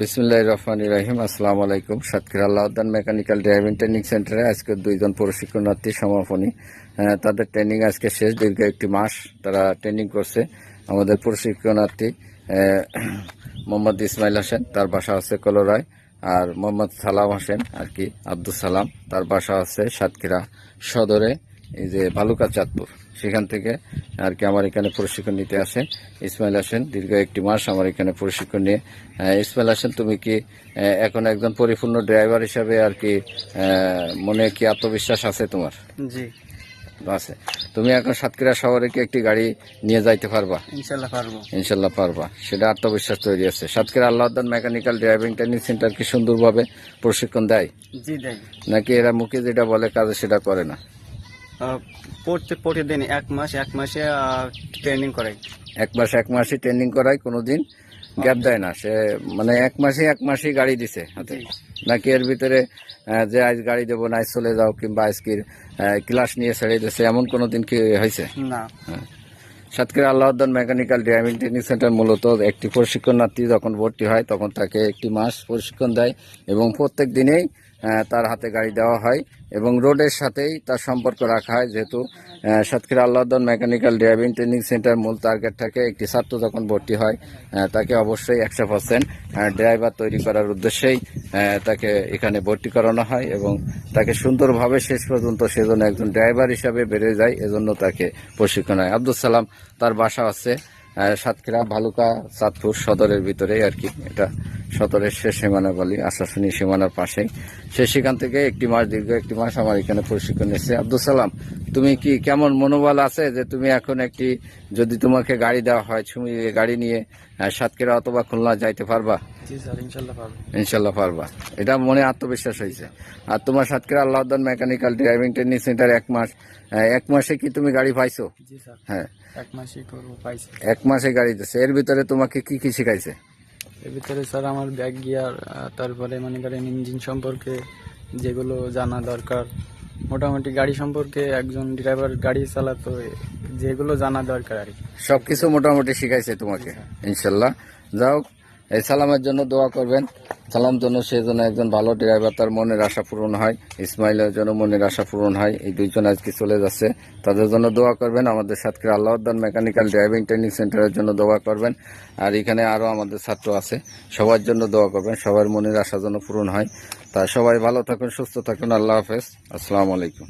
বিসমিল্লাহির রহমানির রহিম। আসসালামু আলাইকুম। Satkhira Allahuddin mechanical driving training সেন্টারে আজকে দুইজন প্রশিক্ষণার্থী সমাপনী। তাদের ট্রেনিং আজকে শেষ। দীর্ঘ একটি মাস তারা ট্রেনিং করছে। আমাদের প্রশিক্ষণার্থী মোহাম্মদ ইসমাইল হোসেন, তার বাসা হচ্ছে কলরায়। আর মোহাম্মদ সালাম হোসেন আর কি আব্দুল সালাম, তার বাসা হচ্ছে সাতক্ষীরা সদরে, এই যে বালুকা চাঁদপুর, সেখান থেকে আর কি আমার এখানে প্রশিক্ষণ নিতে আসে ইসমাইল হোসেন। দীর্ঘ একটি মাস আমার এখানে প্রশিক্ষণ নিয়ে। ইসমাইল হোসেন, তুমি কি এখন একজন পরিপূর্ণ ড্রাইভার হিসাবে আর কি মনে কি আত্মবিশ্বাস আছে তোমার? জি আছে। তুমি এখন সাতক্ষীরা শহরে কি একটি গাড়ি নিয়ে যাইতে পারবা? ইনশাল্লাহ পারবো। ইনশাল্লাহ পারবা, সেটা আত্মবিশ্বাস তৈরি আছে। Satkhira Allahuddin mechanical driving training centre কি সুন্দরভাবে প্রশিক্ষণ দেয়? জি দেয়। নাকি এরা মুখে যেটা বলে কাজে সেটা করে না? প্রতিদিন এক মাসে ট্রেনিং করাই। এক মাসে ট্রেনিং করায়, কোনোদিন গ্যাপ দেয় না। সে মানে এক মাসেই গাড়ি দিছে হাতে, নাকি এর ভিতরে যে আজ গাড়ি দেবো না, আজ চলে যাও, কিংবা আজকের ক্লাস নিয়ে ছেড়ে দিচ্ছে, এমন কোনোদিন কি হয়েছে? না। Satkhira Allahuddin mechanical driving training centre মূলত একটি প্রশিক্ষণার্থী যখন ভর্তি হয় তখন তাকে একটি মাস প্রশিক্ষণ দেয় এবং প্রত্যেক দিনেই তার হাতে গাড়ি দেওয়া হয় এবং রোডের সাথেই তার সম্পর্ক রাখা হয়। যেহেতু Satkhira Allahuddin mechanical driving training centre মূল টার্গেট থাকে একটি ছাত্র যখন ভর্তি হয় তাকে অবশ্যই 100% ড্রাইভার তৈরি করার উদ্দেশ্যেই তাকে এখানে ভর্তি করানো হয় এবং তাকে সুন্দরভাবে শেষ পর্যন্ত সেজন্য একজন ড্রাইভার হিসাবে বেড়ে যায়, এজন্য তাকে প্রশিক্ষণ হয়। আব্দুল সালাম, তার বাসা আছে সাতক্ষীরা বালুকা চাঁদপুর সদরের ভিতরে আর কি, এটা সদরের শেষ সীমানা বলি, আশাশুনি সীমানার পাশেই। সে সেখান থেকে দীর্ঘ একটি মাস আমার এখানে প্রশিক্ষণ নিচ্ছে। আব্দুল সালাম, তুমি কি কেমন মনোবল আছে যে তুমি এখন যদি তোমাকে গাড়ি দেওয়া হয়, তুমি গাড়ি নিয়ে সাতক্ষীরা অথবা খুলনা যাইতে পারবা? জি স্যার, ইনশাল্লাহ পারবো। ইনশাল্লাহ পারবা, এটা মনে আত্মবিশ্বাস হয়েছে। আর তোমার Satkhira Allahuddin mechanical driving training centre এক মাসে কি তুমি গাড়ি পাইছো? জি স্যার, হ্যাঁ, এক মাসে পাইছি। এক মাসে গাড়ি দিচ্ছে। এর ভিতরে তোমাকে কি কি শিখাইছে? এর ভিতরে স্যার আমার ব্যাক গিয়ার, তারপরে মনে করেন ইঞ্জিন সম্পর্কে যেগুলো জানা দরকার, মোটামুটি গাড়ি সম্পর্কে একজন ড্রাইভার গাড়ি চালাতো যেগুলো জানা দরকার আর কি, সবকিছু মোটামুটি শিখাইছে তোমাকে। ইনশাল্লাহ যাও, এই সালামের জন্য দোয়া করবেন। সালাম জন্য সে যেন একজন ভালো ড্রাইভার, তার মনের আশা পূরণ হয়, ইসমাইলের জন্য মনের আশা পূরণ হয়। এই দুইজন আজকে চলে যাচ্ছে, তাদের জন্য দোয়া করবেন। আমাদের Satkhira Allahuddin mechanical driving training সেন্টারের জন্য দোয়া করবেন। আর এখানে আরও আমাদের ছাত্র আছে, সবার জন্য দোয়া করবেন, সবার মনের আশা যেন পূরণ হয়। তা সবাই ভালো থাকুন, সুস্থ থাকুন। আল্লাহ হাফেজ, আসসালামু আলাইকুম।